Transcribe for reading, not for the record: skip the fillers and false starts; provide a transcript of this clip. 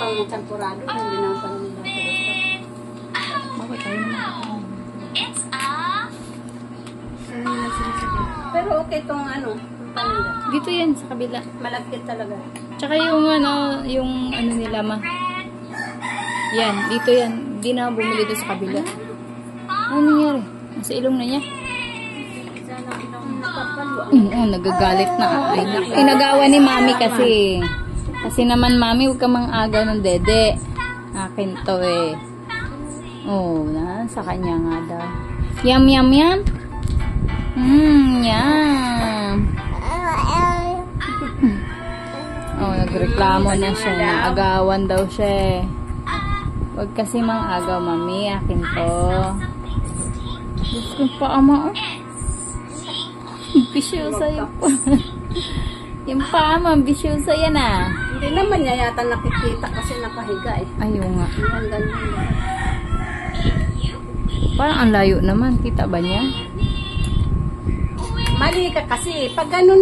pang temporado, hindi naman pang Bakit tayo naman? pero okay tong ano, paninda. Dito yan, sa kabila. Malagkit talaga. Tsaka yung ano nila ma. Yan, dito yan. Di na bumili doon sa kabila. Ano nangyari? Nasa ilong na niya. Oo, nagagalit na. Ay, inagawa ni mami kasi. Kasi naman mami, huwag ka mang agaw ng dede. Akin to eh. Oh, sa kanya nga daw. Yum, yum, yum. Yum. Oh, nagreklamo na siya. Naagawan daw siya. Huwag kasi mang agaw, mami. Akin to. Diyos ko pa, ama, oh. Bisyosa yung pa. Yung pa, ama, bisyosa yan, ah. Hindi naman niya yata nakikita kasi nakahiga eh. Ayaw nga. Ang ganda. Parang ang layo naman. Kita ba niya? Mali ka kasi. Pag ganun